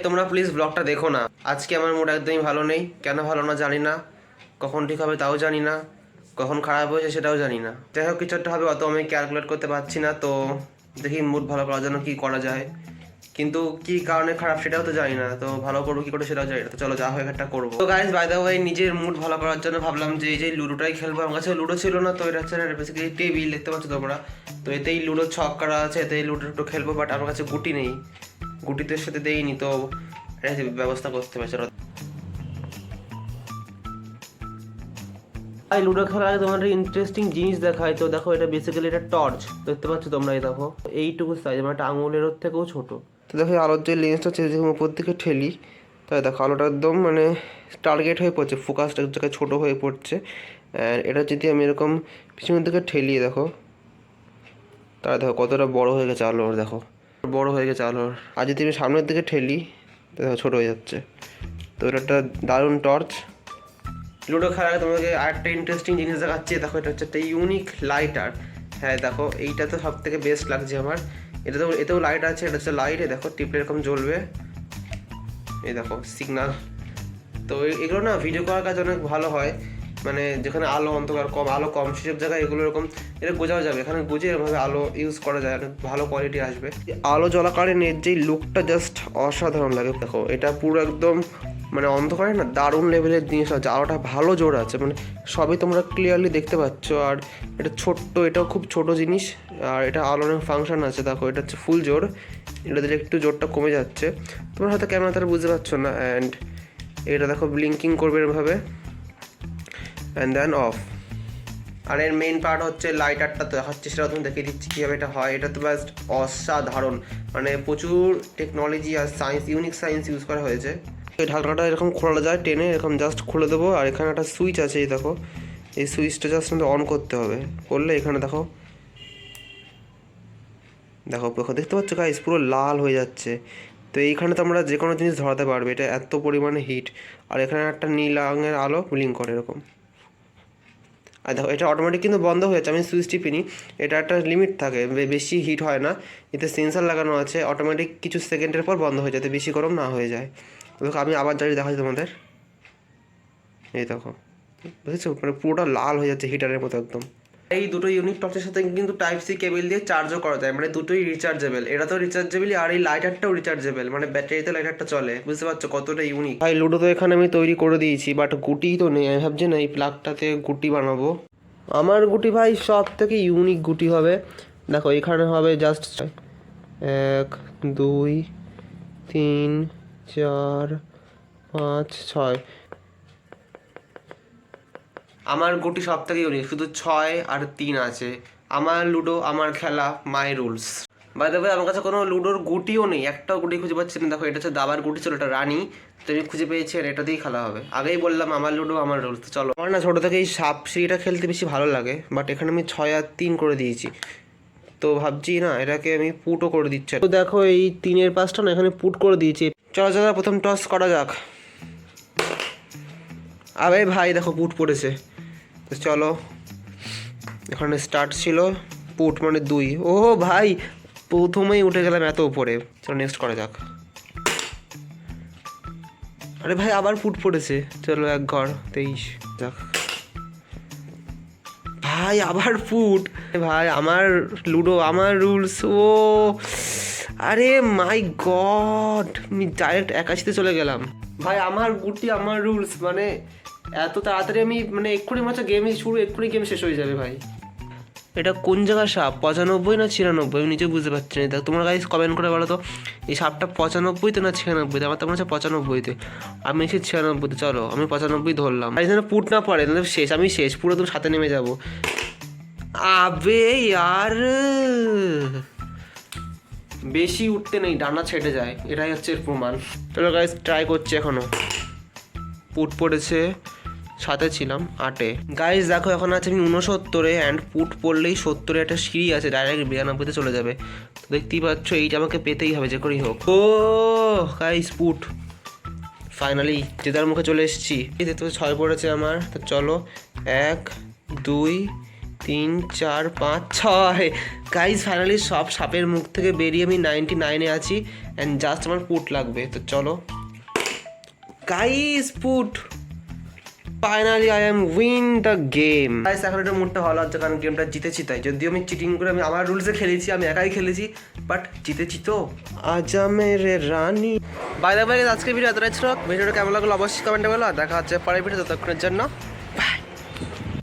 তোমরা প্লিজ ব্লগটা দেখো না। আজকে আমার মুড একদমই ভালো নেই। কেন ভালো না জানি না, কখন ঠিক হবে তাও জানি না, কখন খারাপ হয়েছে সেটাও জানি না। যাই হোক, কিছু একটা হবে, অত আমি ক্যালকুলেট করতে পারছি না। তো দেখি মুড ভালো করার জন্য কী করা যায়, কিন্তু কি কারণে খারাপ সেটাও তো জানি না। তো ভালো করবো কি করে সেটাও জানি না। তো চলো যা হয় একটা করবো। তো গাইজ, বাই দ্য ওয়ে, নিজের মুড ভালো করার জন্য ভাবলাম যে এই যে লুডোটাই খেলবো। আমার কাছে লুডো ছিল না, তো এটা হচ্ছে বেসিক্যালি টেবিল, দেখতে পাচ্ছ তোমরা। তো এতেই লুডো ছক করা আছে, এতেই লুডো টুডো খেলবো। বাট আমার কাছে গুটি নেই, গুটিতে সাথে দেইনি, তো এটা ব্যবস্থা করতে হবে। চলো লুডো খেলার আগে তোমার ইন্টারেস্টিং জিনিস দেখায়। তো দেখো, এটা বেসিক্যালি এটা টর্চ, দেখতে পাচ্ছ তোমরা। এই দেখো, এইটুকু সাইজ, মানে একটা আঙুলের থেকেও ছোট। তো দেখো আলোর যে লেন্সটা হচ্ছে, যেরকম উপর দিকে ঠেলি, তাই দেখো আলোটা একদম মানে টার্গেট হয়ে পড়ছে, ফোকাসটা এক জায়গায় ছোটো হয়ে পড়ছে। অ্যান্ড এটা যদি আমি এরকম পিছনের দিকে ঠেলি, দেখো তাহলে দেখো কতটা বড় হয়ে গেছে আলোর, দেখো বড় হয়ে গেছে আলোর। আর যদি আমি সামনের দিকে ঠেলি, দেখো ছোটো হয়ে যাচ্ছে। তো এটা একটা দারুণ টর্চ। লুডো খেলার আগে তোমাকে আরেকটা ইন্টারেস্টিং জিনিস দেখাচ্ছি। দেখো, এটা হচ্ছে একটা ইউনিক লাইটার। হ্যাঁ দেখো, এইটা তো সব থেকে বেস্ট লাগছে আমার। এতেও লাইট আছে, এটা হচ্ছে লাইট। দেখো টিপলে এরকম জ্বলবে, এই দেখো সিগনাল। তো এগুলো না ভিডিও করার কাজ অনেক ভালো হয়, মানে যেখানে আলো অন্ধকার কম, আলো কম, সেসব জায়গায় এগুলো এরকম এটা বোঝাও যাবে। এখানে বুঝে এরকমভাবে আলো ইউজ করা যায়, অনেক ভালো কোয়ালিটি আসবে। আলো জ্বলাকালীন এর যেই লুকটা জাস্ট অসাধারণ লাগে। দেখো এটা পুরো একদম মানে অন্ধকারে না দারুণ লেভেলের জিনিস আছে, আলোটা ভালো জোর আছে, মানে সবই তোমরা ক্লিয়ারলি দেখতে পাচ্ছ। আর এটা ছোট্ট, এটাও খুব ছোট জিনিস। আর এটা আলোর অনেক ফাংশন আছে। দেখো এটা হচ্ছে ফুল জোর, এটা দিলে একটু জোরটা কমে যাচ্ছে, তোমরা হয়তো ক্যামেরা তারা বুঝতে পারছো না। অ্যান্ড এটা দেখো ব্লিঙ্কিং করবে এরভাবে, অ্যান্ড দেন অফ। আর এর মেইন পার্ট হচ্ছে লাইটারটা, তো দেখাচ্ছি সেটা তুমি দেখিয়ে দিচ্ছি কীভাবে এটা হয়। এটা তো জাস্ট অসাধারণ, মানে প্রচুর টেকনোলজি আর সায়েন্স, ইউনিক সায়েন্স ইউজ করা হয়েছে। এই ঢাকনাটা এরকম খোলা যায় টেনে, এরকম জাস্ট খুলে দেবো। আর এখানে একটা সুইচ আছে, এই দেখো, এই সুইচটা জাস্ট আমাদের অন করতে হবে। করলে এখানে দেখো, দেখো দেখতে পাচ্ছ গাইস, পুরো লাল হয়ে যাচ্ছে। তো এইখানে তোমরা যে কোনো জিনিস ধরাতে পারবে, এটা এত পরিমাণে হিট। আর এখানে একটা নীল রঙের আলো ব্লিঙ্ক করে এরকম। আর দেখো এটা অটোমেটিক কিন্তু বন্ধ হয়ে যাচ্ছে, আমি সুইচ টিপিনি। এটা একটা লিমিট থাকে, বেশি হিট হয় না। এতে সেন্সার লাগানো আছে, অটোমেটিক কিছু সেকেন্ডের পর বন্ধ হয়ে যাতে বেশি গরম না হয়ে যায়। দেখো আমি আবার জানি দেখাচ্ছি তোমাদের, এই দেখো বুঝেছো, মানে পুরোটা লাল হয়ে যাচ্ছে হিটারের মতো একদম। এই দুটো ইউনিট টর্চের সাথে কিন্তু টাইপ সি কেবল দিয়ে চার্জও করা যায়, মানে দুটোই রিচার্জেবল। এটা তো রিচার্জেবলই, আর এই লাইটারটাও রিচার্জেবল, মানে ব্যাটারিতে লাইটারটা চলে। বুঝতে পারছো কতটা ইউনিক। ভাই লুডো তো এখানে আমি তৈরি করে দিয়েছি, বাট গুটি তো নেই। আমি ভাবছি না এই প্লাগটাতে গুটি বানাবো। আমার গুটি ভাই সব থেকে ইউনিক গুটি হবে। দেখো এখানে হবে জাস্ট 1 2 3 4 5 6। আমার গুটি সব থেকে ইউনিক, শুধু 6 আর 3 আছে। আমার লুডো, আমার খেলা, my rules. By the way, আমার কাছে কোনো লুডোর গুটিও নেই, একটাও গুটি খুঁজে পাচ্ছি না। দেখো এটা হচ্ছে দাবার গুটি ছিল, এটা রানী। তো আমি খুঁজে পেয়েছি, আর এটা দিয়েই খেলা হবে। আগেই বললাম আমার লুডো আমার রুলস। তো চলো, আমার না ছোটো থেকে এই সাপ সিঁড়িটা খেলতে বেশি ভালো লাগে, বাট এখানে আমি 6 আর 3 করে দিয়েছি। তো ভাবছি না এটাকে আমি পুটও করে দিচ্ছি। তো দেখো এই 3-এর পাশটা না এখানে পুট করে দিয়েছি। চলো চলো প্রথম টস করা যাক। আবে ভাই দেখো পুট পড়েছে। তো চলো, এখানে স্টার্ট ছিল পুট মানে 2। ও ভাই, প্রথমেই উঠে গেলাম এত উপরে। চলো নেক্সট করা যাক। আরে ভাই আবার পুট পড়েছে। চলো 1 ঘর 23 যাক। ভাই আবার পুট। ভাই আমার লুডো, আমার রুলস। ও আরে মাই গড, আমি ডাইরেক্ট 81-তে চলে গেলাম। ভাই আমার গুটি, আমার রুলস, মানে এত তাড়াতাড়ি আমি, মানে এক্ষুনি মাত্র গেম শুরু, এক্ষুনি গেম শেষ হয়ে যাবে ভাই। এটা কোন জায়গার সাপ, 95 না 96? আমি নিজেও বুঝতে পারছি না। তোমরা গাইস কমেন্ট করে বলো তো, এই সাপটা 95-তে না 96-তে? আমার তো মনে হচ্ছে 95-তে। আমি এসে 96-তে। চলো আমি 95 ধরলাম। আর যেন পুট না পড়ে, তাহলে শেষ, আমি শেষ, পুরো তুমি সাথে নেমে যাবো। আবে ইয়ার, বেশি উঠতে নেই, ডানা ছেটে যায়, এটাই হচ্ছে এর প্রমাণ। চলো গাইস ট্রাই করছি এখনো। পুট পড়েছে, সাথে ছিলাম 8-এ। গাইস দেখো এখন আছে আমি 69-এ, অ্যান্ড পুট পড়লেই 70-এ একটা সিঁড়ি আছে, ডাইরেক্ট 92-তে চলে যাবে। তো দেখতেই পাচ্ছ এইটা আমাকে পেতেই হবে যে করেই হোক। ও গাইস পুট, ফাইনালি জেতার মুখে চলে এসেছি। এই দেখতে 6 পড়েছে আমার। তো চলো 1 2 3 4 5 6 গাইজ ফাইনালি সব সাপের মুখ থেকে বেরিয়ে আমি 99-এ আছি অ্যান্ড জাস্ট আমার পুট লাগবে। তো চলো guys, put finally I am win the game. Guys এখন এটা মুডটা ভালো আছে কারণ গেমটা জিতেছি, তাই যদিও আমি চিটিং করে আমি আমার রুলসে খেলেছি, আমি একাই খেলেছি, বাট জিতেছি তো। আজা মেরে রানী। বাই দ্য ওয়ে আজকের ভিডিও এতটাই ছিল। ভিডিওটা কেমন লাগলো অবশ্যই কমেন্টে বলো। দেখা হচ্ছে পরের ভিডিও, ততক্ষণের জন্য